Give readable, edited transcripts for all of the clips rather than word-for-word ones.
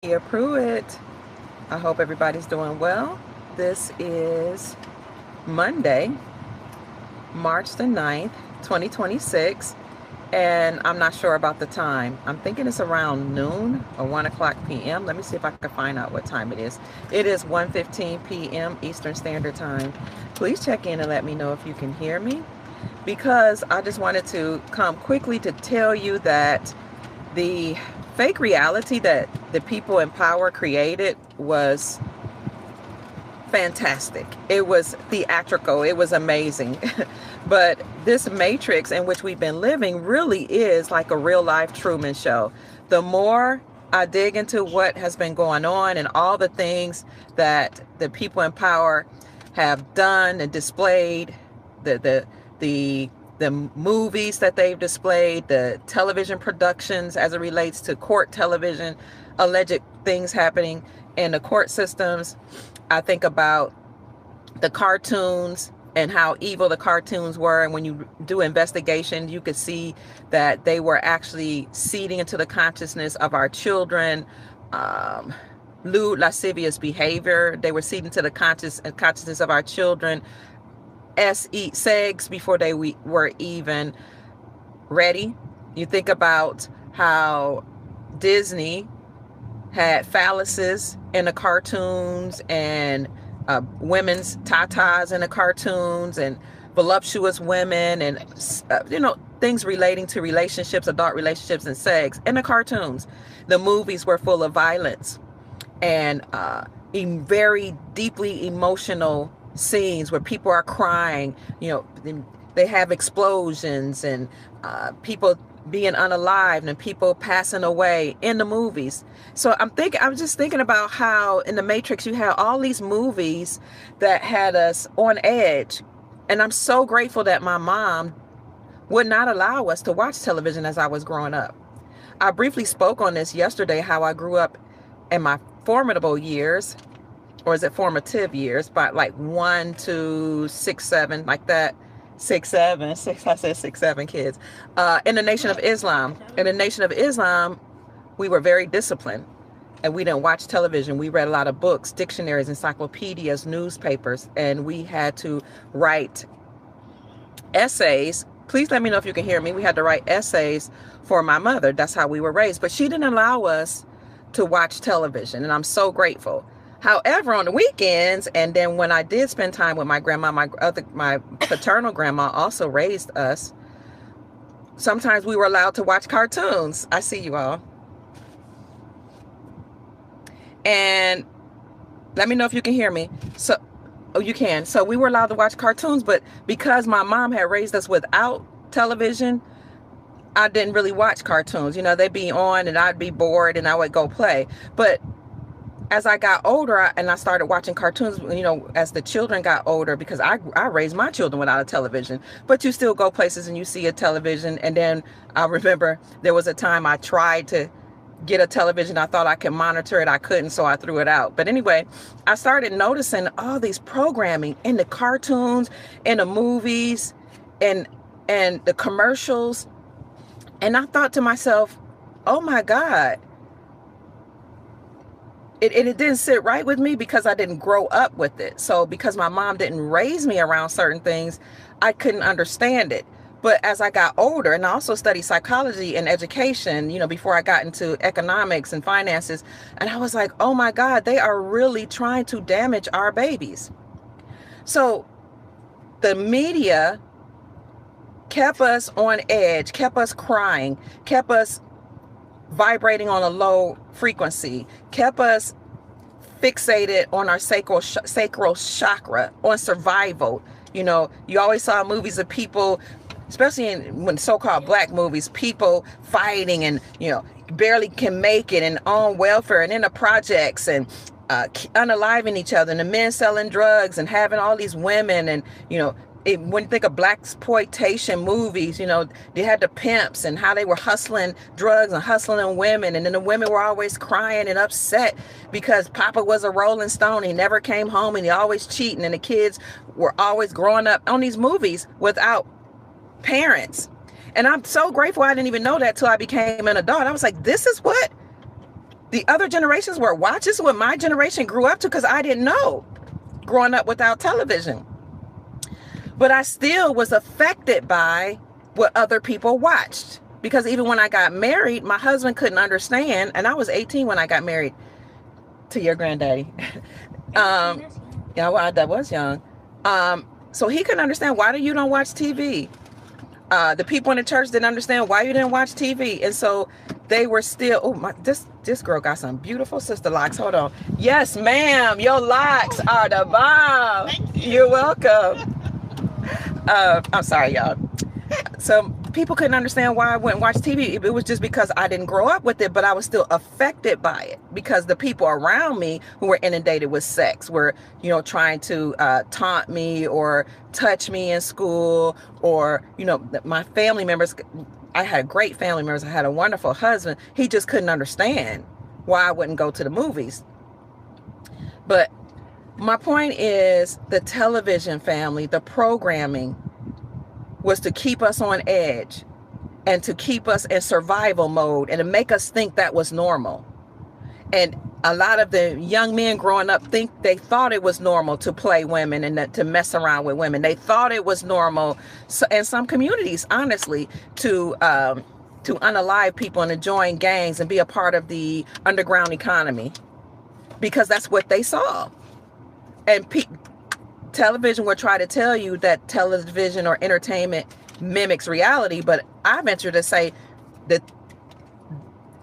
Kia Pruitt. I hope everybody's doing well. This is Monday, March the 9th, 2026, and I'm not sure about the time. I'm thinking it's around noon or 1 o'clock p.m. Let me see if I can find out what time it is. It is 1:15 p.m. Eastern Standard Time. Please check in and let me know if you can hear me, because I just wanted to come quickly to tell you that the fake reality that the people in power created was fantastic. It was theatrical. It was amazing. But this matrix in which we've been living really is like a real life Truman Show. The more I dig into what has been going on and all the things that the people in power have done and displayed, the the movies that they've displayed, the television productions as it relates to court television, alleged things happening in the court systems. I think about the cartoons and how evil the cartoons were. And when you do investigation, you could see that they were actually seeding into the consciousness of our children. Lewd, lascivious behavior. They were seeding to the consciousness of our children sex before they were even ready. You think about how Disney had phalluses in the cartoons and women's tatas in the cartoons and voluptuous women and things relating to relationships, adult relationships and sex in the cartoons. The movies were full of violence and very deeply emotional scenes where people are crying. They have explosions and people being unalived and people passing away in the movies. So I'm just thinking about how in the Matrix you had all these movies that had us on edge. And I'm so grateful that my mom would not allow us to watch television as I was growing up. I briefly spoke on this yesterday, how I grew up in my formidable years, or is it formative years, but like 1 to 6, 7, like that. 6, 7, 6, I said 6, 7 kids. In the Nation of Islam. In the Nation of Islam, we were very disciplined and we didn't watch television. We read a lot of books, dictionaries, encyclopedias, newspapers, and we had to write essays. Please let me know if you can hear me. We had to write essays for my mother. That's how we were raised. But she didn't allow us to watch television, and I'm so grateful. However, on the weekends, and then when I did spend time with my grandma, my paternal grandma also raised us. Sometimes we were allowed to watch cartoons. I see you all. And let me know if you can hear me. Oh, you can. So we were allowed to watch cartoons, but because my mom had raised us without television, I didn't really watch cartoons. They'd be on and I'd be bored and I would go play. But as I got older and I started watching cartoons, as the children got older, because I raised my children without a television, but you still go places and you see a television. And then I remember there was a time I tried to get a television. I thought I could monitor it. I couldn't, so I threw it out. But anyway, I started noticing all these programming in the cartoons, in the movies, and the commercials. And I thought to myself, oh my God, it didn't sit right with me because I didn't grow up with it. So because my mom didn't raise me around certain things, I couldn't understand it. But as I got older, and I also studied psychology and education, before I got into economics and finances, and I was like, oh my God, they are really trying to damage our babies. So the media kept us on edge, kept us crying, kept us vibrating on a low frequency, kept us fixated on our sacral chakra, on survival. You always saw movies of people, especially when so-called black movies, people fighting and, barely can make it and on welfare and in the projects and unaliving each other, and the men selling drugs and having all these women and, when you think of blaxploitation movies, they had the pimps and how they were hustling drugs and hustling women. And then the women were always crying and upset because Papa was a Rolling Stone. He never came home and he always cheating. And the kids were always growing up on these movies without parents. And I'm so grateful I didn't even know that till I became an adult. I was like, this is what the other generations were watching. This is what my generation grew up to, because I didn't know growing up without television. But I still was affected by what other people watched. Because even when I got married, my husband couldn't understand. And I was 18 when I got married to your granddaddy. Yeah, well, that was young. So he couldn't understand, why do you don't watch TV? The people in the church didn't understand why you didn't watch TV. And so they were still, oh, this girl got some beautiful sister locks. Hold on. Yes, ma'am. Your locks are the bomb. You're welcome. I'm sorry, y'all. So people couldn't understand why I wouldn't watch TV. It was just because I didn't grow up with it, but I was still affected by it, because the people around me who were inundated with sex were, trying to taunt me or touch me in school, or, my family members. I had great family members. I had a wonderful husband. He just couldn't understand why I wouldn't go to the movies. But my point is, the television family, the programming, was to keep us on edge and to keep us in survival mode and to make us think that was normal. And a lot of the young men growing up they thought it was normal to play women and to mess around with women. They thought it was normal, in some communities, honestly, to unalive people and to join gangs and be a part of the underground economy, because that's what they saw. And television will try to tell you that television or entertainment mimics reality, but I venture to say that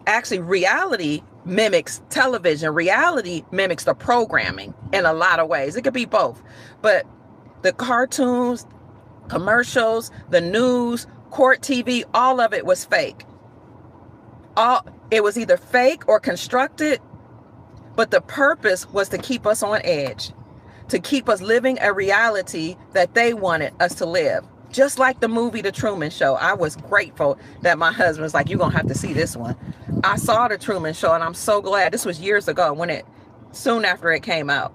actually reality mimics television. Reality mimics the programming in a lot of ways. It could be both, but the cartoons, commercials, the news, court TV, all of it was fake. It was either fake or constructed, but the purpose was to keep us on edge, to keep us living a reality that they wanted us to live. Just like the movie The Truman Show. I was grateful that my husband was like, you're going to have to see this one. I saw The Truman Show, and I'm so glad. This was years ago, soon after it came out,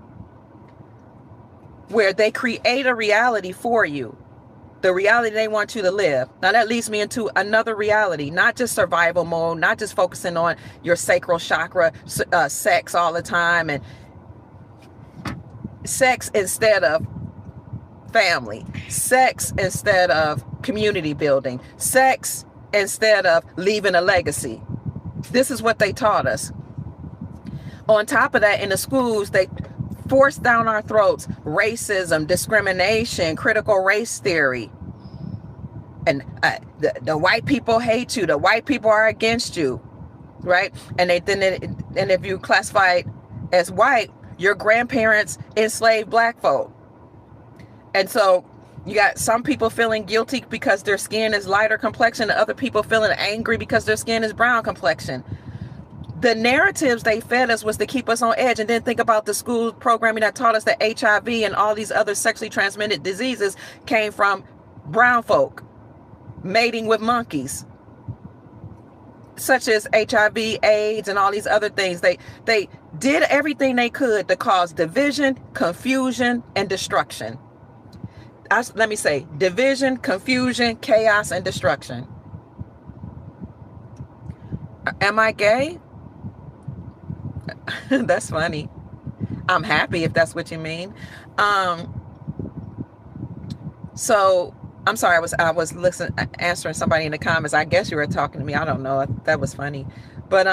where they create a reality for you, the reality they want you to live. Now that leads me into another reality, not just survival mode, not just focusing on your sacral chakra, sex all the time, and sex instead of family, sex instead of community building, sex instead of leaving a legacy. This is what they taught us. On top of that, in the schools, they forced down our throats racism, discrimination, critical race theory. And the white people hate you. The white people are against you, right? And if you classify as white, your grandparents enslaved black folk. And so you got some people feeling guilty because their skin is lighter complexion, and other people feeling angry because their skin is brown complexion. The narratives they fed us was to keep us on edge. And then think about the school programming that taught us that HIV and all these other sexually transmitted diseases came from brown folk mating with monkeys, such as HIV, AIDS, and all these other things. They did everything they could to cause division, confusion, and destruction. Let me say division, confusion, chaos, and destruction. Am I gay? That's funny. I'm happy if that's what you mean. So I'm sorry, I was answering somebody in the comments. I guess you were talking to me. I don't know. That was funny. But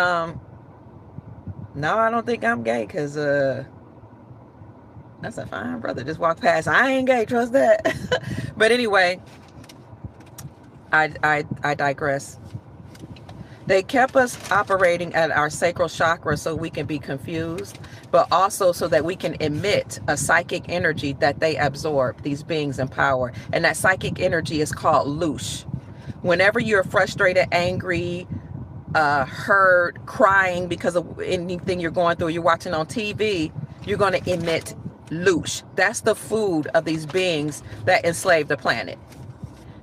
no, I don't think I'm gay, because that's a fine brother just walked past. I ain't gay, trust that. But anyway, I digress. They kept us operating at our sacral chakra so we can be confused, but also so that we can emit a psychic energy that they absorb, these beings in power. And that psychic energy is called loosh. Whenever you're frustrated, angry, hurt, crying because of anything you're going through, you're watching on TV, you're going to emit loosh. That's the food of these beings that enslave the planet.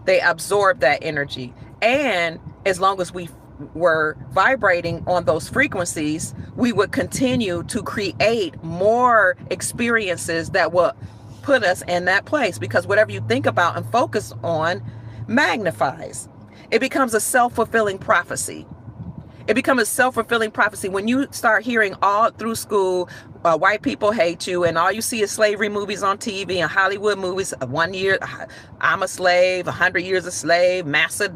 They absorb that energy. And as long as we were vibrating on those frequencies, we would continue to create more experiences that will put us in that place, because whatever you think about and focus on magnifies. It becomes a self-fulfilling prophecy. It becomes a self-fulfilling prophecy. When you start hearing all through school, white people hate you, and all you see is slavery movies on TV and Hollywood movies. 1 year, I'm a slave, 100 years a slave, Massa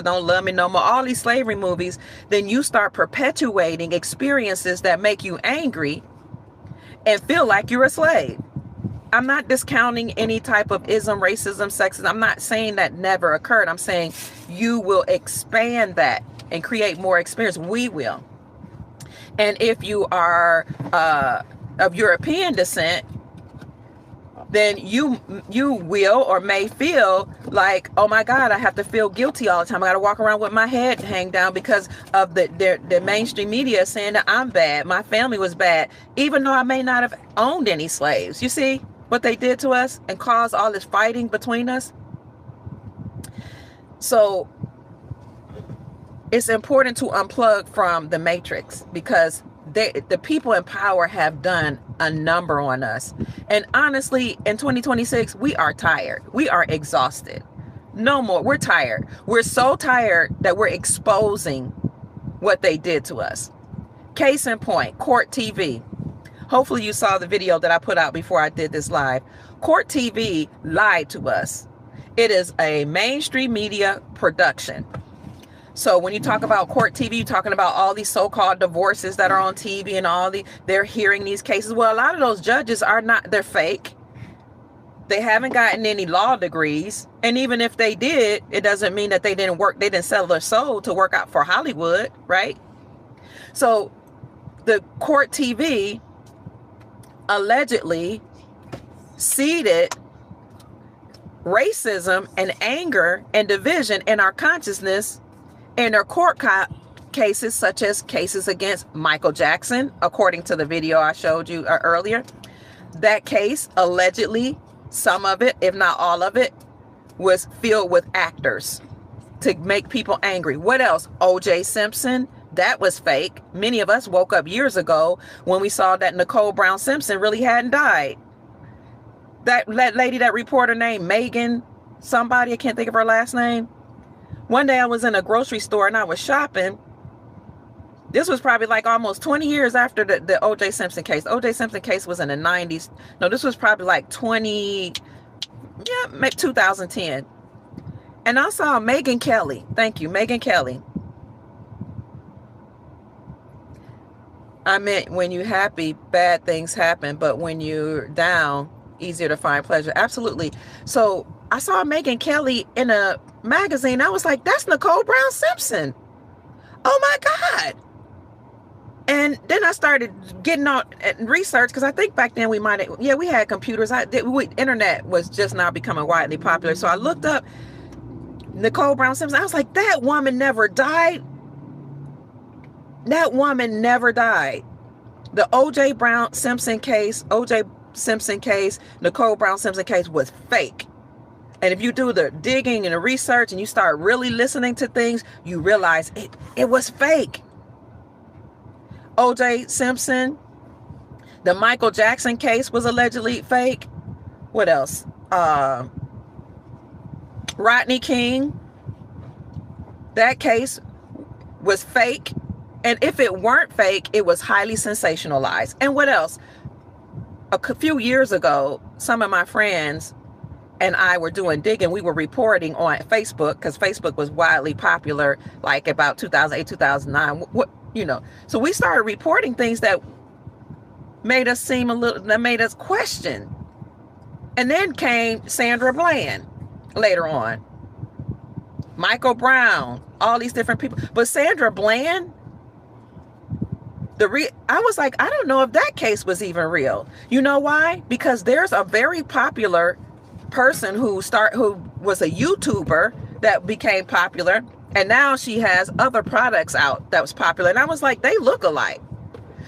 don't love me no more. All these slavery movies, then you start perpetuating experiences that make you angry and feel like you're a slave. I'm not discounting any type of ism, racism, sexism. I'm not saying that never occurred. I'm saying you will expand that and create more experience. We will. And if you are of European descent, then you will or may feel like, oh my God, I have to feel guilty all the time. I got to walk around with my head hang down because of the mainstream media saying that I'm bad. My family was bad, even though I may not have owned any slaves. You see what they did to us and caused all this fighting between us? So it's important to unplug from the matrix, because the people in power have done a number on us. And honestly, in 2026, we are tired. We are exhausted. No more. We're tired. We're so tired that we're exposing what they did to us. Case in point, Court TV. Hopefully you saw the video that I put out before I did this live. Court TV lied to us. It is a mainstream media production. So when you talk about Court TV, you're talking about all these so-called divorces that are on TV and they're hearing these cases. Well, a lot of those judges they're fake. They haven't gotten any law degrees. And even if they did, it doesn't mean that they didn't sell their soul to work out for Hollywood, right? So the Court TV allegedly seeded racism and anger and division in our consciousness in their court cases, such as cases against Michael Jackson, according to the video I showed you earlier. That case, allegedly, some of it, if not all of it, was filled with actors to make people angry. What else? O.J. Simpson. That was fake. Many of us woke up years ago when we saw that Nicole Brown Simpson really hadn't died. That lady, that reporter named Megan somebody, I can't think of her last name. One day I was in a grocery store and I was shopping. This was probably like almost 20 years after the O.J. Simpson case. O.J. Simpson case was in the 90s. No, this was probably like maybe 2010. And I saw Megyn Kelly. Thank you, Megyn Kelly. I meant when you're happy, bad things happen. But when you're down, easier to find pleasure. Absolutely. So I saw Megyn Kelly in a magazine. I was like, that's Nicole Brown Simpson. Oh my God. And then I started getting on research, because I think back then we had computers. Internet was just now becoming widely popular. So I looked up Nicole Brown Simpson. I was like, that woman never died. That woman never died. The O.J. Simpson case, Nicole Brown Simpson case was fake. And if you do the digging and the research and you start really listening to things, you realize it was fake. O.J. Simpson, the Michael Jackson case was allegedly fake. What else? Rodney King, that case was fake. And if it weren't fake, it was highly sensationalized. And what else? A few years ago, some of my friends and I were doing digging. We were reporting on Facebook, because Facebook was widely popular, like about 2008, 2009. So we started reporting things that made us that made us question. And then came Sandra Bland later on, Michael Brown, all these different people. But Sandra Bland, I was like, I don't know if that case was even real. You know why? Because there's a very popular person who was a YouTuber that became popular, and now she has other products out that was popular. And I was like, they look alike.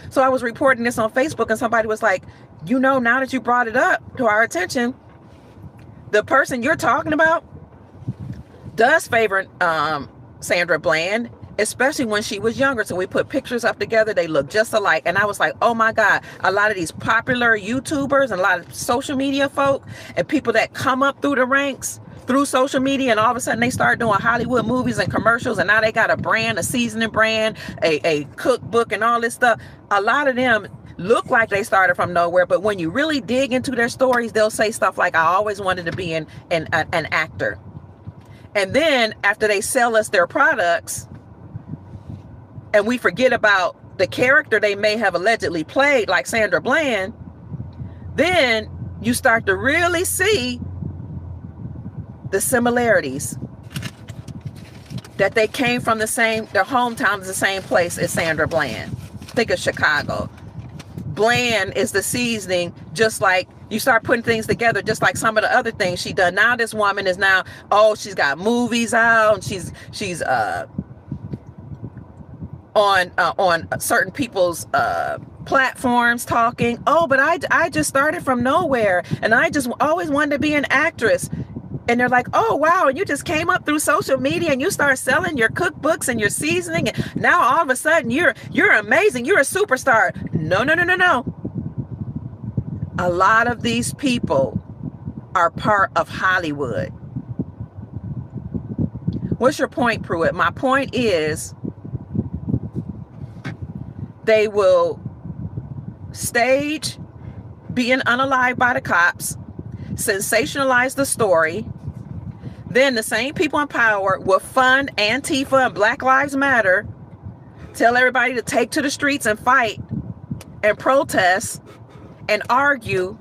So I was reporting this on Facebook, and somebody was like, now that you brought it up to our attention, the person you're talking about does favor Sandra Bland, especially when she was younger. So we put pictures up together. They look just alike. And I was like, oh my God, a lot of these popular YouTubers and a lot of social media folk and people that come up through the ranks through social media, and all of a sudden they start doing Hollywood movies and commercials, and now they got a brand, a seasoning brand, a cookbook, and all this stuff. A lot of them look like they started from nowhere, but when you really dig into their stories, they'll say stuff like, I always wanted to be an actor. And then after they sell us their products and we forget about the character they may have allegedly played, like Sandra Bland, then you start to really see the similarities, that they came from their hometown is the same place as Sandra Bland. Think of Chicago. Bland is the seasoning, just like you start putting things together, just like some of the other things she done. Now this woman is now, she's got movies out, and she's on certain people's platforms talking. But I just started from nowhere, and I just always wanted to be an actress. And they're like, oh, wow, and you just came up through social media and you start selling your cookbooks and your seasoning, and now all of a sudden you're amazing, you're a superstar. No. A lot of these people are part of Hollywood. What's your point, Pruitt? My point is, they will stage being unalived by the cops, sensationalize the story. Then the same people in power will fund Antifa and Black Lives Matter, tell everybody to take to the streets and fight and protest and argue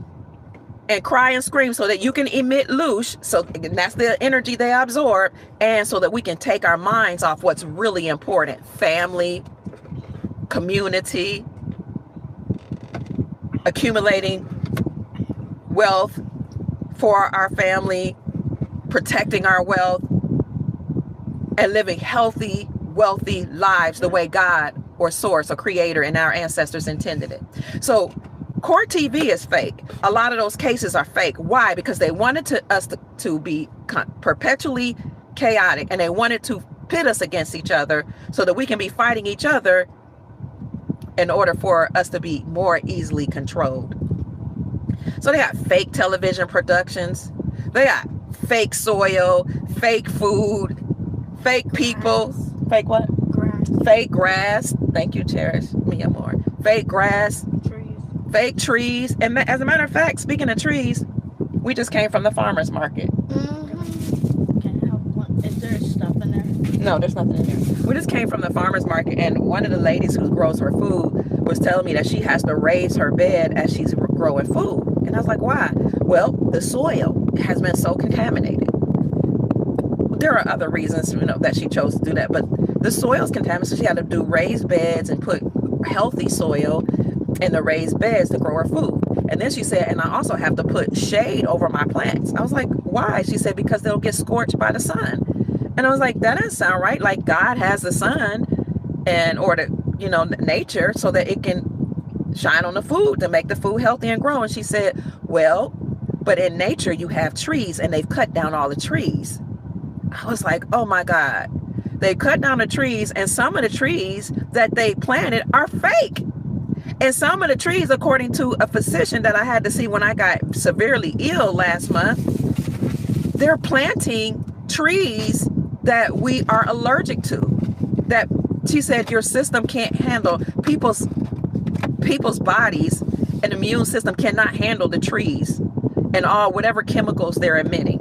and cry and scream so that you can emit loosh. So that's the energy they absorb, and so that we can take our minds off what's really important: family, community, accumulating wealth for our family, protecting our wealth, and living healthy, wealthy lives the way God or source or creator and our ancestors intended it. So court TV is fake. A lot of those cases are fake. Why? Because they wanted us to be perpetually chaotic, and they wanted to pit us against each other so that we can be fighting each other in order for us to be more easily controlled. So they got fake television productions. They got fake soil, fake food, fake people. Fake what? Grass. Fake grass. Thank you, Cherish me more. Fake grass. Trees. Fake trees. And as a matter of fact, speaking of trees, we just came from the farmer's market. Can I help one? Is there stuff in there? No, there's nothing in there. We just came from the farmer's market, and one of the ladies who grows her food was telling me that she has to raise her bed as she's growing food. And I was like, why? Well, the soil has been so contaminated. There are other reasons, that she chose to do that, but the soil's contaminated, so she had to do raised beds and put healthy soil in the raised beds to grow her food. And then she said, and I also have to put shade over my plants. I was like, why? She said, because they'll get scorched by the sun. And I was like, that doesn't sound right. Like, God has the sun nature, so that it can shine on the food to make the food healthy and grow. And she said, well, but in nature you have trees, and they've cut down all the trees. I was like, oh my God, they cut down the trees, and some of the trees that they planted are fake. And some of the trees, according to a physician that I had to see when I got severely ill last month, they're planting trees that we are allergic to, that she said your system can't handle. People's bodies and immune system cannot handle the trees and all whatever chemicals they're emitting.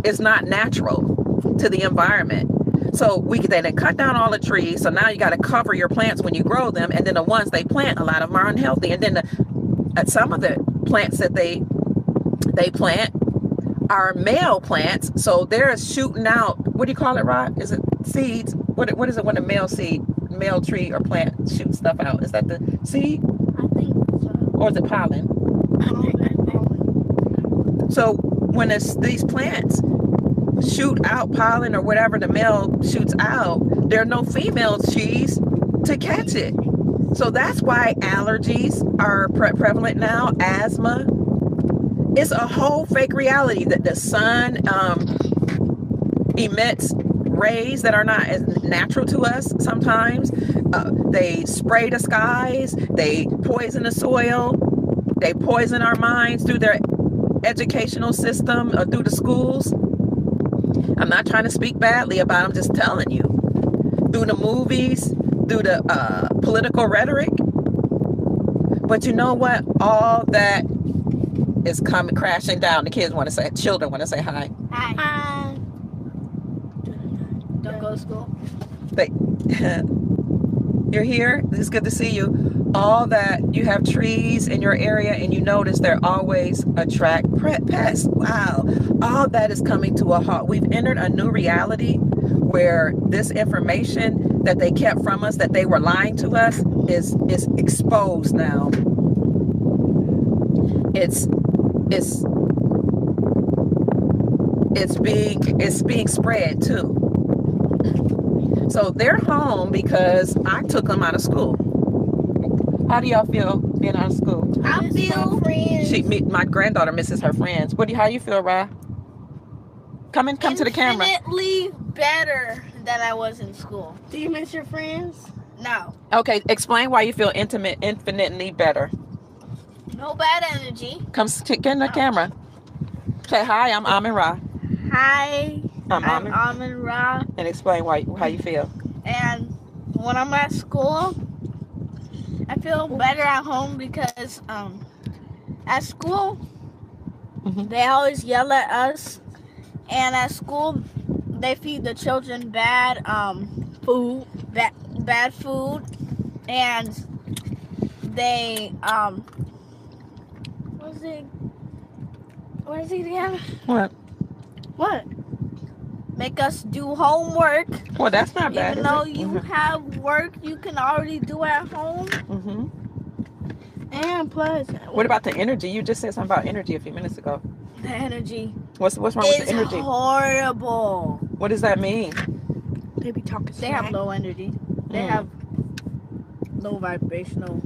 It's not natural to the environment. So they cut down all the trees. So now you got to cover your plants when you grow them. And then the ones they plant, a lot of them are unhealthy. And then some of the plants that they plant are male plants. So they're shooting out, what do you call it, Rod? Is it seeds? What is it when a male tree or plant shoots stuff out? Is that the seed? I think so. Or is it pollen? So when these plants shoot out pollen or whatever the male shoots out, there are no female trees to catch it. So that's why allergies are prevalent now, asthma. It's a whole fake reality that the sun emits rays that are not as natural to us sometimes. They spray the skies, they poison the soil, they poison our minds through their educational system or through the schools. I'm not trying to speak badly about it. I'm just telling you. Through the movies, through the political rhetoric. But you know what? All that is coming crashing down. The children want to say hi. Hi. Don't go to school. They, you're here. It's good to see you. All that, you have trees in your area and you notice they always attract pests. Wow. All that is coming to a halt. We've entered a new reality where this information that they kept from us, that they were lying to us, is exposed now. It's being spread too. So they're home because I took them out of school. How do y'all feel being out of school? I feel My granddaughter misses her friends. How you feel, Ra? Come to the camera. Infinitely better than I was in school. Do you miss your friends? No. Okay, explain why you feel infinitely better. No bad energy. Get in the camera. Say hi, I'm Amin Ra. Hi. I'm Amin Ra. And explain how you feel. And when I'm at school, I feel better at home because at school they always yell at us, and at school they feed the children bad food, and they what is it again? What? Make us do homework. Well, that's not bad. Even though you have work you can already do at home. And plus, what about the energy? You just said something about energy a few minutes ago. The energy. What's wrong with the energy? It's horrible. What does that mean? they be talking They have low energy. They have low vibrational.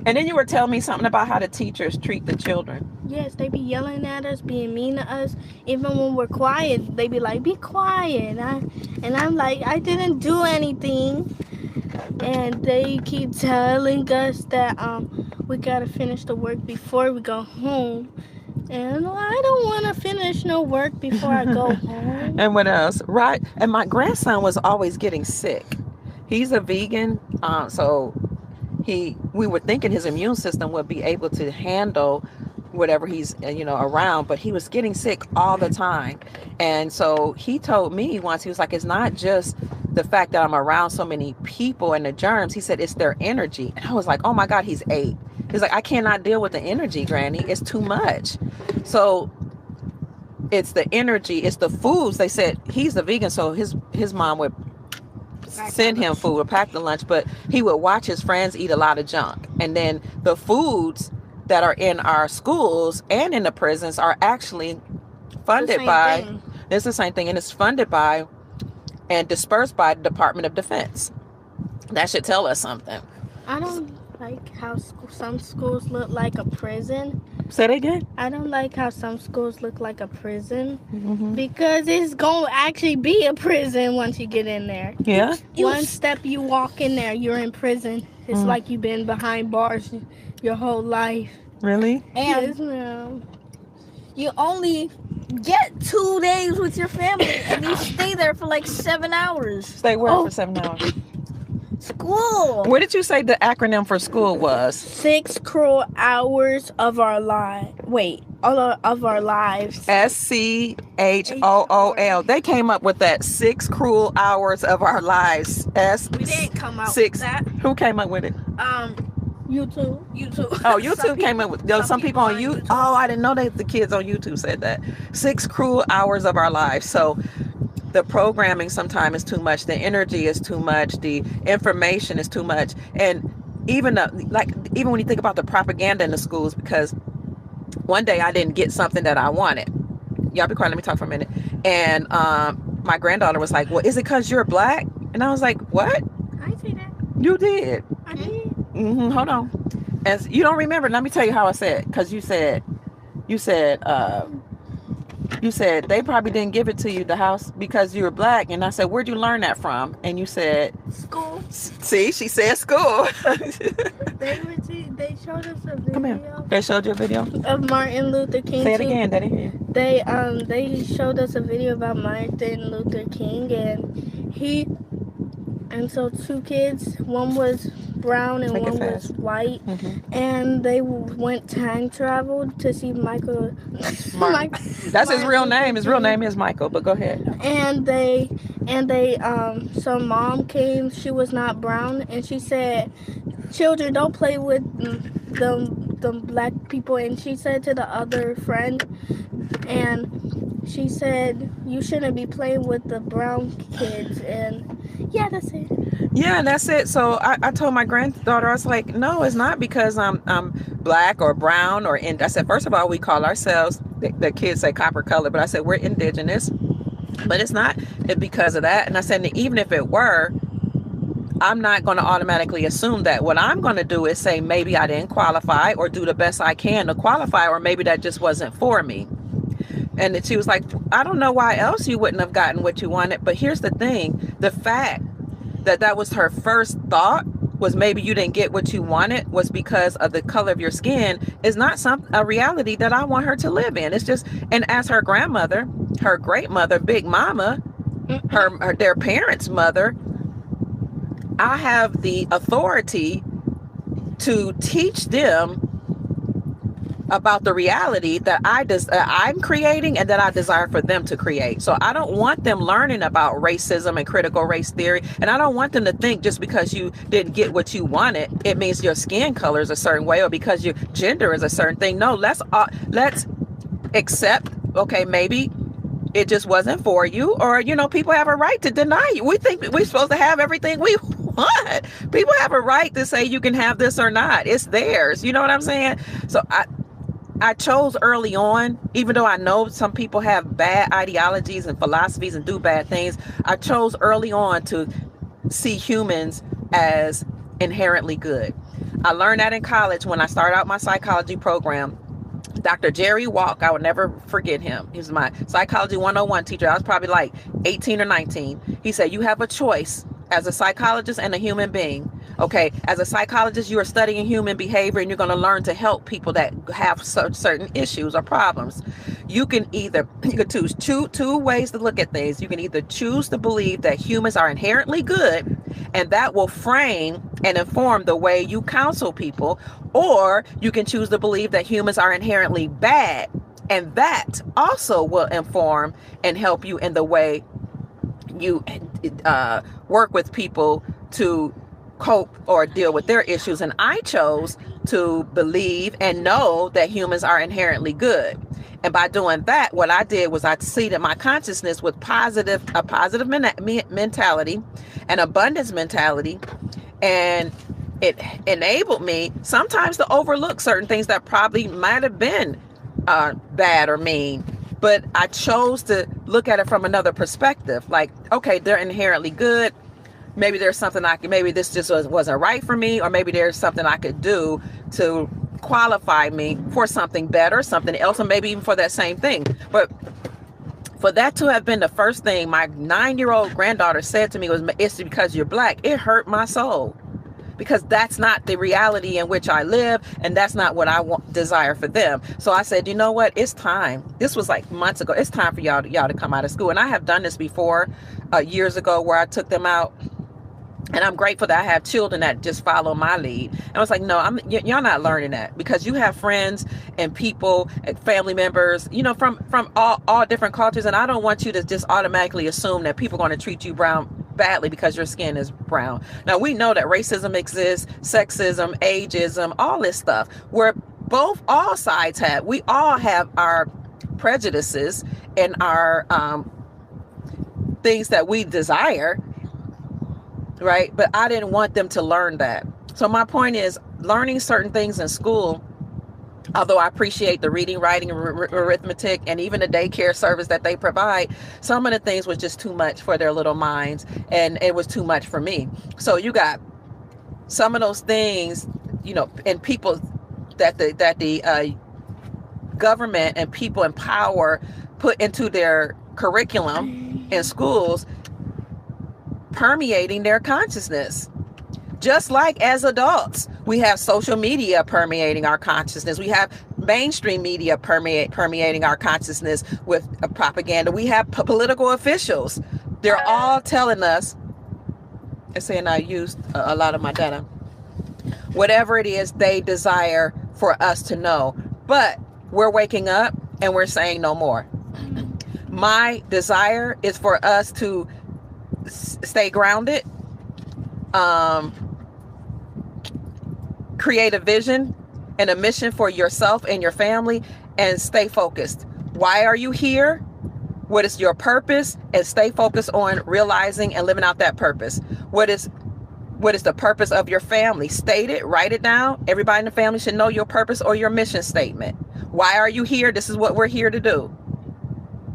And then you were telling me something about how the teachers treat the children. Yes, they be yelling at us, being mean to us. Even when we're quiet, they be like, "Be quiet." And I'm like, "I didn't do anything." And they keep telling us that we gotta finish the work before we go home. And I don't want to finish no work before I go home. And what else? Right. And my grandson was always getting sick. He's a vegan, so we were thinking his immune system would be able to handle whatever he's around, but he was getting sick all the time. And so he told me once, he was like, it's not just the fact that I'm around so many people and the germs. He said it's their energy. And I was like, oh my God, he's 8. He's like, I cannot deal with the energy, Granny. It's too much. So it's the energy, it's the foods. They said he's a vegan, so his mom would send him food or pack the lunch, but he would watch his friends eat a lot of junk. And then the foods that are in our schools and in the prisons are actually funded by, it's the same thing, and it's funded by and dispersed by the Department of Defense. That should tell us something. I don't like how some schools look like a prison. Say that again? I don't like how some schools look like a prison because it's going to actually be a prison once you get in there. Yeah. One step you walk in there, you're in prison. It's like you've been behind bars your whole life. Really? And Yes, ma'am. you only get 2 days with your family and you stay there for like 7 hours. Stay where for 7 hours? School. What did you say the acronym for school was? 6 cruel hours of our lives. Wait, all of our lives. SCHOOL. They came up with that. 6 cruel hours of our lives. We didn't come up 6. with that. Who came up with it? YouTube. Oh, YouTube came up with. Some people on YouTube. Oh, I didn't know that the kids on YouTube said that. 6 cruel hours of our lives. So the programming sometimes is too much. The energy is too much. The information is too much. And even when you think about the propaganda in the schools, because one day I didn't get something that I wanted. Y'all be quiet. Let me talk for a minute. And my granddaughter was like, "Well, is it because you're black?" And I was like, "What?" I say that. You did. I did. Hold on. As you don't remember, let me tell you how I said. Because you said they probably didn't give it to you, the house, because you were black. And I said, where'd you learn that from? And you said School. See, she said school. They showed us a video. Come here. They showed you a video. Of Martin Luther King. Say it again. They didn't hear you. they showed us a video about Martin Luther King, and so two kids, one was brown and Make it one was fast. white, Mm-hmm. and they went time travel to see Michael. That's his real name. His real name is Michael, but go ahead. And so mom came. She was not brown, and she said, "Children, don't play with the black people." And she said to the other friend, and she said, "You shouldn't be playing with the brown kids." And yeah, that's it. Yeah, and that's it. So I told my granddaughter, I was like, no, it's not because I'm black or brown or I said, first of all, we call ourselves, the kids say copper color, but I said we're indigenous, but it's not because of that. And I said, even if it were, I'm not going to automatically assume that. What I'm going to do is say maybe I didn't qualify or do the best I can to qualify, or maybe that just wasn't for me. And she was like, I don't know why else you wouldn't have gotten what you wanted. But here's the thing, the fact that was her first thought was maybe you didn't get what you wanted was because of the color of your skin is not a reality that I want her to live in. It's just, and as her grandmother, her great mother, Big Mama, their parents' mother, I have the authority to teach them about the reality that I'm creating and that I desire for them to create. So I don't want them learning about racism and critical race theory. And I don't want them to think just because you didn't get what you wanted, it means your skin color is a certain way or because your gender is a certain thing. No, let's accept, okay, maybe it just wasn't for you, or, people have a right to deny you. We think we're supposed to have everything we want. People have a right to say you can have this or not. It's theirs. You know what I'm saying? So I chose early on, even though I know some people have bad ideologies and philosophies and do bad things, I chose early on to see humans as inherently good. I learned that in college when I started out my psychology program. Dr. Jerry Walk, I will never forget him. He was my psychology 101 teacher. I was probably like 18 or 19. He said, you have a choice as a psychologist and a human being. Okay, as a psychologist, you are studying human behavior and you're going to learn to help people that have certain issues or problems. You can choose two ways to look at things. You can either choose to believe that humans are inherently good, and that will frame and inform the way you counsel people, or you can choose to believe that humans are inherently bad, and that also will inform and help you in the way you work with people to cope or deal with their issues. And I chose to believe and know that humans are inherently good. And by doing that, what I did was I seeded my consciousness with a positive mentality, an abundance mentality, and it enabled me sometimes to overlook certain things that probably might have been bad or mean. But I chose to look at it from another perspective. Like, okay, they're inherently good. Maybe there's something maybe this just wasn't right for me, or maybe there's something I could do to qualify me for something better, something else, or maybe even for that same thing. But for that to have been the first thing my 9-year-old granddaughter said to me was, it's because you're black. It hurt my soul, because that's not the reality in which I live, and that's not what I desire for them. So I said, you know what? It's time. This was like months ago. It's time for y'all to come out of school. And I have done this before years ago where I took them out. And I'm grateful that I have children that just follow my lead. And I was like, no, you're not learning that, because you have friends and people and family members, from all different cultures. And I don't want you to just automatically assume that people are going to treat you badly because your skin is brown. Now, we know that racism exists, sexism, ageism, all this stuff, where all sides we all have our prejudices and our things that we desire. Right? But I didn't want them to learn that. So my point is, learning certain things in school, although I appreciate the reading, writing, arithmetic, and even the daycare service that they provide, some of the things was just too much for their little minds, and it was too much for me. So you got some of those things, and people that the government and people in power put into their curriculum in schools, permeating their consciousness. Just like as adults, we have social media permeating our consciousness. We have mainstream media permeating our consciousness with propaganda. We have political officials. They're all telling us, and saying I used a lot of my data, whatever it is they desire for us to know. But we're waking up and we're saying no more. My desire is for us to stay grounded, create a vision and a mission for yourself and your family, and stay focused. Why are you here? What is your purpose? And stay focused on realizing and living out that purpose. What is the purpose of your family? State it, write it down. Everybody in the family should know your purpose or your mission statement. Why are you here? This is what we're here to do.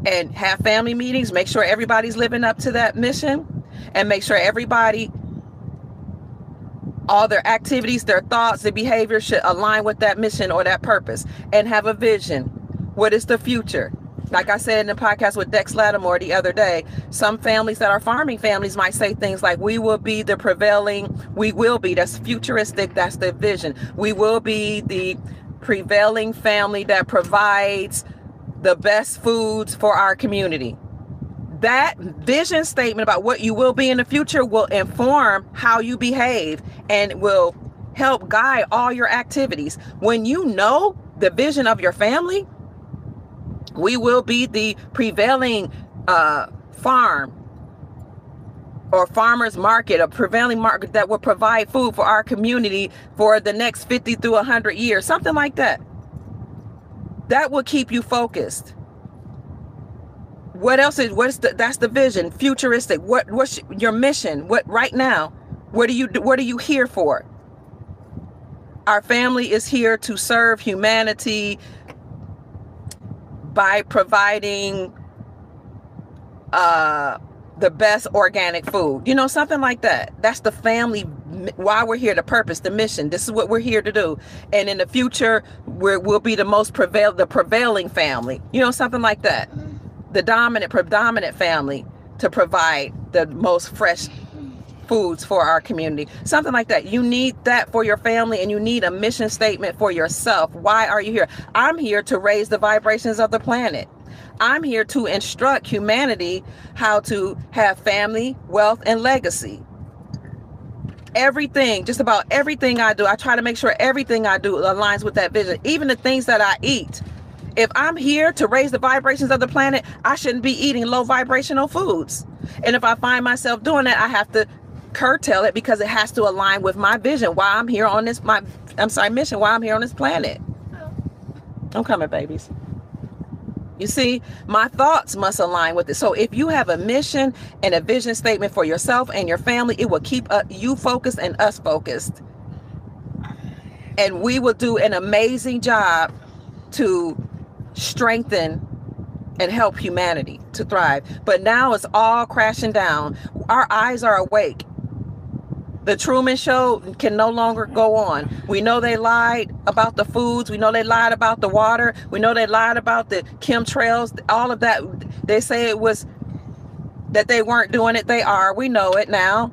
And have family meetings. Make sure everybody's living up to that mission, and make sure everybody, all their activities, their thoughts, their behavior should align with that mission or that purpose, and have a vision. What is the future? Like I said in the podcast with Dex Lattimore the other day, some families that are farming families might say things like, we will be, that's futuristic, that's the vision. We will be the prevailing family that provides the best foods for our community. That vision statement about what you will be in the future will inform how you behave and will help guide all your activities. When you know the vision of your family, we will be the prevailing farm or farmers market, a prevailing market that will provide food for our community for the next 50 through 100 years, something like that. That will keep you focused. What else that's the vision, futuristic. What's your mission? What right now? What are you here for? Our family is here to serve humanity by providing the best organic food. Something like that. That's the family, why we're here, the purpose, the mission. This is what we're here to do. And in the future, we'll be the prevailing family. Something like that. The predominant family to provide the most fresh foods for our community. Something like that. You need that for your family, and you need a mission statement for yourself. Why are you here? I'm here to raise the vibrations of the planet. I'm here to instruct humanity how to have family, wealth, and legacy. Everything, just about everything I do, I try to make sure everything I do aligns with that vision. Even the things that I eat. If I'm here to raise the vibrations of the planet, I shouldn't be eating low vibrational foods. And if I find myself doing that, I have to curtail it because it has to align with my vision. Why I'm here on this, mission, why I'm here on this planet. I'm coming, babies. You see, my thoughts must align with it. So if you have a mission and a vision statement for yourself and your family, it will keep you focused and us focused. And we will do an amazing job to strengthen and help humanity to thrive. But now it's all crashing down. Our eyes are awake. The Truman Show can no longer go on. We know they lied about the foods. We know they lied about the water. We know they lied about the chemtrails, all of that. They say it was that they weren't doing it. They are. We know it now.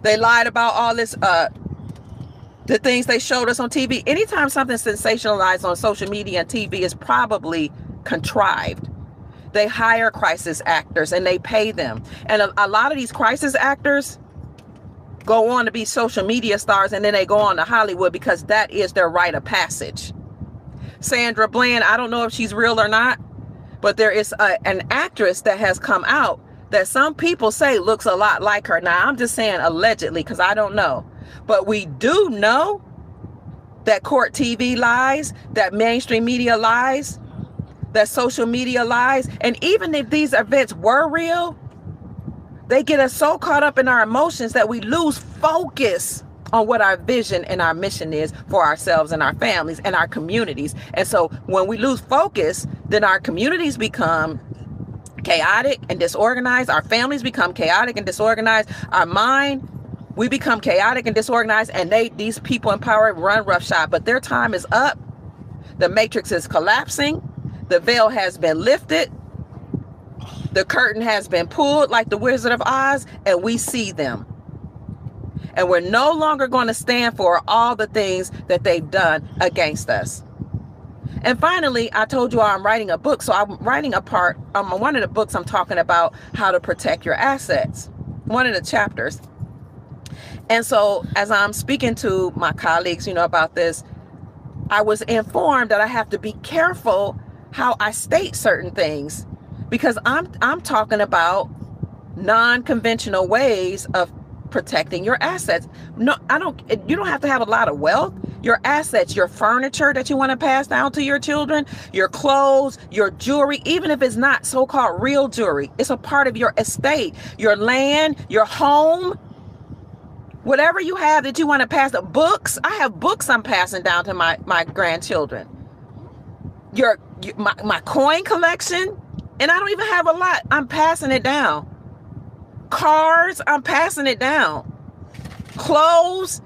They lied about all this, the things they showed us on TV. Anytime something's sensationalized on social media and TV is probably contrived. They hire crisis actors and they pay them. And a lot of these crisis actors go on to be social media stars, and then they go on to Hollywood because that is their rite of passage. Sandra Bland, I don't know if she's real or not, but there is an actress that has come out that some people say looks a lot like her. Now, I'm just saying allegedly because I don't know. But we do know that court TV lies, that mainstream media lies, that social media lies. And even if these events were real, they get us so caught up in our emotions that we lose focus on what our vision and our mission is for ourselves and our families and our communities. And so when we lose focus, then our communities become chaotic and disorganized. Our families become chaotic and disorganized. Our mind, we become chaotic and disorganized. And these people in power run roughshod, but their time is up. The matrix is collapsing. The veil has been lifted. The curtain has been pulled like the Wizard of Oz, and we see them. And we're no longer going to stand for all the things that they've done against us. And finally, I told you I'm writing a book. So I'm writing one of the books I'm talking about how to protect your assets. One of the chapters. And so as I'm speaking to my colleagues, about this, I was informed that I have to be careful how I state certain things, because I'm talking about non-conventional ways of protecting your assets. No, you don't have to have a lot of wealth. Your assets, your furniture that you want to pass down to your children, your clothes, your jewelry, even if it's not so-called real jewelry, it's a part of your estate, your land, your home, whatever you have that you want to pass. The books, I have books I'm passing down to my grandchildren. My coin collection, and I don't even have a lot. I'm passing it down. Cars, I'm passing it down. Clothes,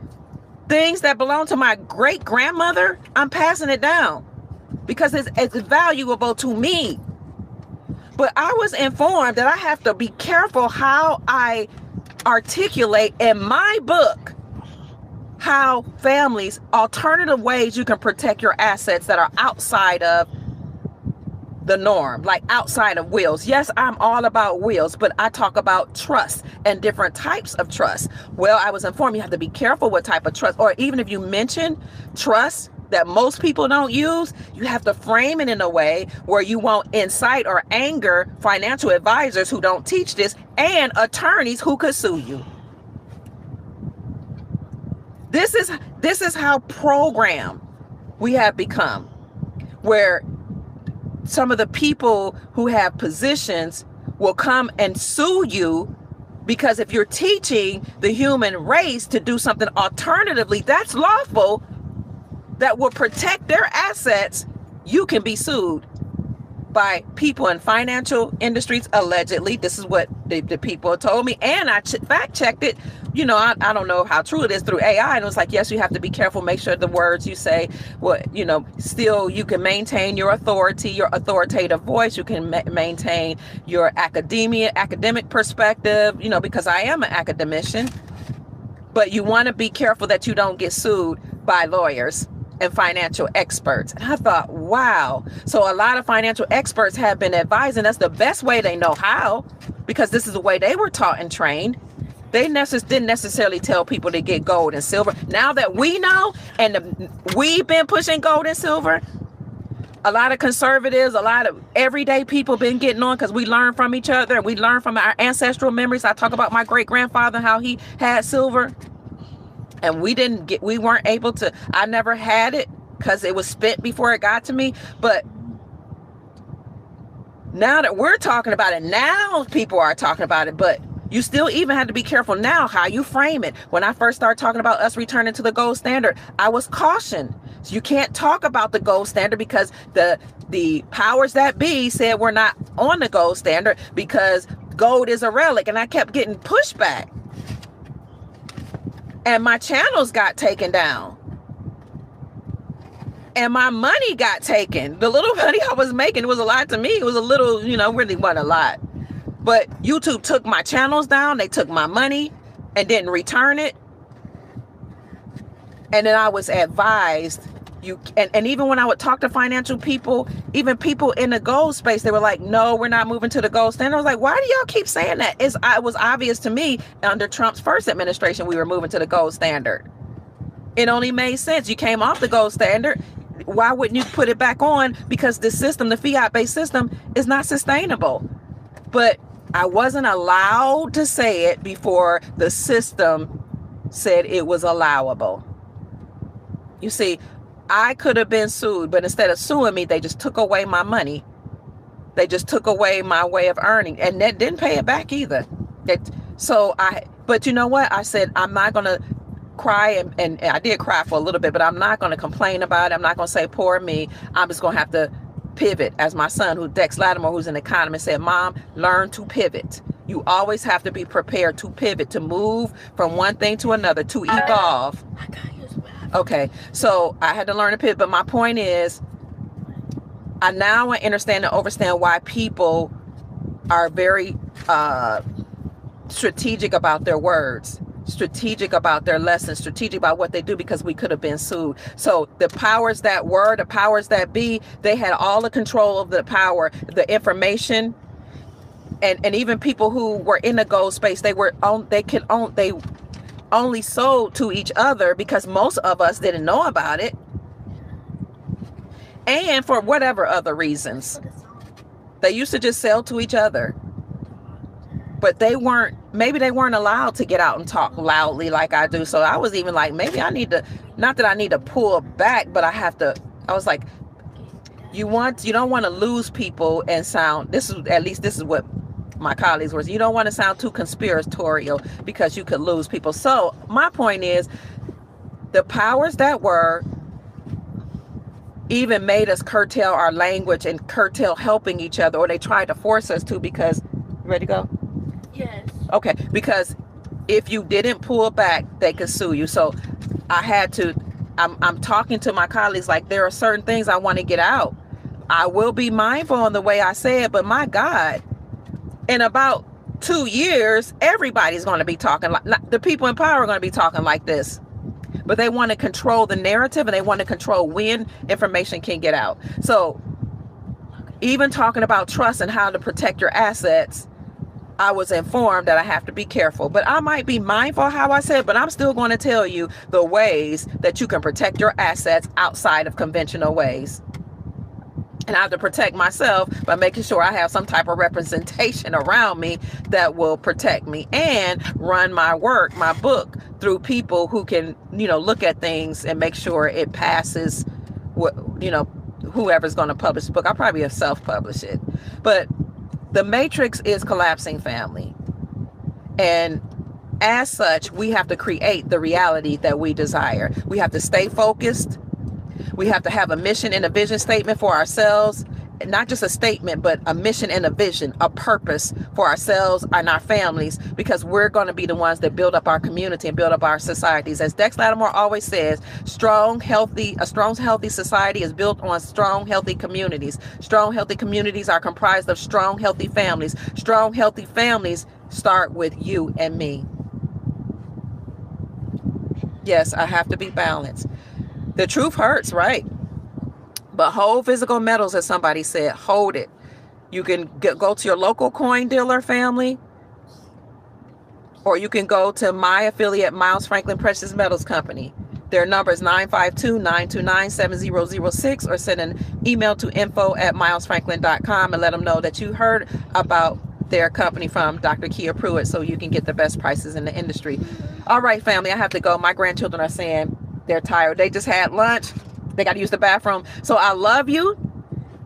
things that belong to my great grandmother, I'm passing it down because it's valuable to me. But I was informed that I have to be careful how I articulate in my book how families, alternative ways you can protect your assets that are outside of the norm, like outside of wills. Yes, I'm all about wills, but I talk about trust and different types of trust. Well, I was informed you have to be careful what type of trust, or even if you mention trust that most people don't use, you have to frame it in a way where you won't incite or anger financial advisors who don't teach this and attorneys who could sue you. This is how programmed we have become, where some of the people who have positions will come and sue you because if you're teaching the human race to do something alternatively that's lawful, that will protect their assets, you can be sued by people in financial industries, allegedly. This is what the people told me. And I fact checked it. I don't know how true it is through AI. And it was like, yes, you have to be careful. Make sure the words you say, still you can maintain your authority, your authoritative voice. You can maintain your academic perspective, because I am an academician. But you want to be careful that you don't get sued by lawyers and financial experts. And I thought, wow. So a lot of financial experts have been advising us the best way they know how, because this is the way they were taught and trained. They didn't necessarily tell people to get gold and silver. Now that we know, and we've been pushing gold and silver, a lot of conservatives, a lot of everyday people been getting on because we learn from each other. We learn from our ancestral memories. I talk about my great grandfather, how he had silver. And we weren't able to, I never had it because it was spent before it got to me. But now that we're talking about it, now people are talking about it, but you still even have to be careful now how you frame it. When I first started talking about us returning to the gold standard, I was cautioned. So you can't talk about the gold standard because the powers that be said we're not on the gold standard because gold is a relic. And I kept getting pushback. And my channels got taken down. And my money got taken. The little money I was making, it was a lot to me. It was a little, really wasn't a lot. But YouTube took my channels down. They took my money and didn't return it. And then I was advised, and even when I would talk to financial people, even people in the gold space, they were like, no, we're not moving to the gold standard. I was like, why do y'all keep saying that? It was obvious to me under Trump's first administration, we were moving to the gold standard. It only made sense. You came off the gold standard. Why wouldn't you put it back on? Because the system, the fiat-based system, is not sustainable. But I wasn't allowed to say it before the system said it was allowable. You see, I could have been sued, but instead of suing me, they just took away my money. They just took away my way of earning, and that didn't pay it back either. But you know what? I said, I'm not going to cry, and I did cry for a little bit, but I'm not going to complain about it. I'm not going to say, poor me. I'm just going to have to pivot. As my son, Dex Lattimore, who's an economist, said, Mom, learn to pivot. You always have to be prepared to pivot, to move from one thing to another, to evolve. Okay, so I had to learn to pivot, but my point is, I now understand and understand why people are very strategic about their words. strategic about their lessons, strategic about what they do, because we could have been sued. So the powers that were, the powers that be, they had all the control of the power, the information, and even people who were in the gold space, they only sold to each other because most of us didn't know about it, and for whatever other reasons. They used to just sell to each other, but maybe they weren't allowed to get out and talk loudly like I do. So I was even like, maybe I need to, not that I need to pull back, but I was like, you don't want to lose people and sound, this is what my colleagues were, you don't want to sound too conspiratorial because you could lose people. So my point is, the powers that were even made us curtail our language and curtail helping each other, or they tried to force us to, because, ready to go? Yes. Okay, because if you didn't pull back, they could sue you. So I had to, I'm talking to my colleagues like, there are certain things I want to get out. I will be mindful on the way I say it, but my God, in about 2 years, everybody's going to be talking like, the people in power are going to be talking like this. But they want to control the narrative, and they want to control when information can get out. So even talking about trust and how to protect your assets, I was informed that I have to be careful. But I might be mindful how I said, but I'm still going to tell you the ways that you can protect your assets outside of conventional ways. And I have to protect myself by making sure I have some type of representation around me that will protect me, and run my work, my book, through people who can, look at things and make sure it passes whoever's going to publish the book. I'll probably self-publish it. But the matrix is collapsing, family. And as such, we have to create the reality that we desire. We have to stay focused. We have to have a mission and a vision statement for ourselves. Not just a statement, but a mission and a vision, a purpose for ourselves and our families, because we're going to be the ones that build up our community and build up our societies. As Dex Lattimore always says, a strong, healthy society is built on strong, healthy communities. Strong, healthy communities are comprised of strong, healthy families. Strong, healthy families start with you and me. Yes, I have to be balanced. The truth hurts, right? But hold physical metals, as somebody said. Hold it. You can go to your local coin dealer, family, or you can go to my affiliate, Miles Franklin Precious Metals Company. Their number is 952-929-7006, or send an email to info@milesfranklin.com and let them know that you heard about their company from Dr. Kia Pruitt, so you can get the best prices in the industry. All right, family, I have to go. My grandchildren are saying they're tired. They just had lunch. They got to use the bathroom. So I love you.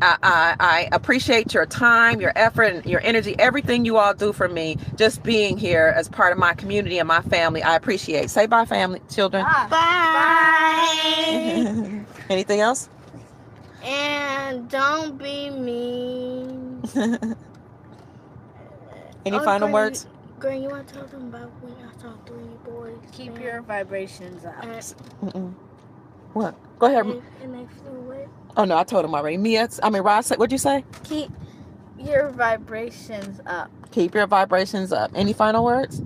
I appreciate your time, your effort, and your energy, everything you all do for me. Just being here as part of my community and my family, I appreciate. Say bye, family, children. Bye. Anything else? And don't be mean. Any final words? Granny, you want to tell them about when I saw 3 boys? Keep your vibrations up. What? Go ahead. And they flew away. Oh, no, I told him already. Rod, what'd you say? Keep your vibrations up. Keep your vibrations up. Any final words?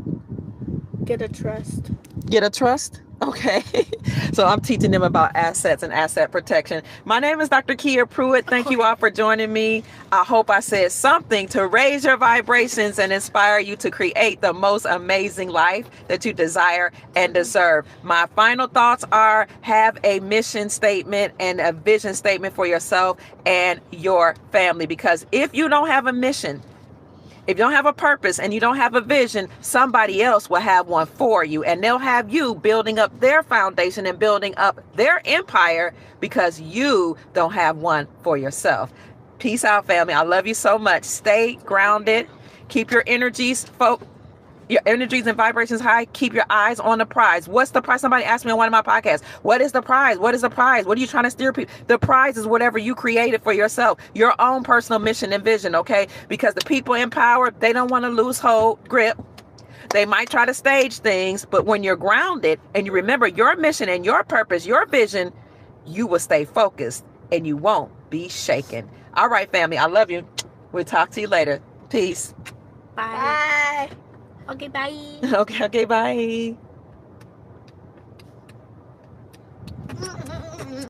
Get a trust. Get a trust? Okay. So I'm teaching them about assets and asset protection. My name is Dr. Kia Pruitt. Thank you all for joining me. I hope I said something to raise your vibrations and inspire you to create the most amazing life that you desire and deserve. My final thoughts are: have a mission statement and a vision statement for yourself and your family. Because if you don't have a mission, if you don't have a purpose and you don't have a vision, somebody else will have one for you, and they'll have you building up their foundation and building up their empire because you don't have one for yourself. Peace out, family. I love you so much. Stay grounded. Keep your energies and vibrations high. Keep your eyes on the prize. What's the prize? Somebody asked me on one of my podcasts, what is the prize? What is the prize? What are you trying to steer people? The prize is whatever you created for yourself, your own personal mission and vision, okay? Because the people in power, they don't want to lose grip. They might try to stage things, but when you're grounded and you remember your mission and your purpose, your vision, you will stay focused and you won't be shaken. All right, family, I love you. We'll talk to you later. Peace. Bye. Okay, bye. Okay, bye.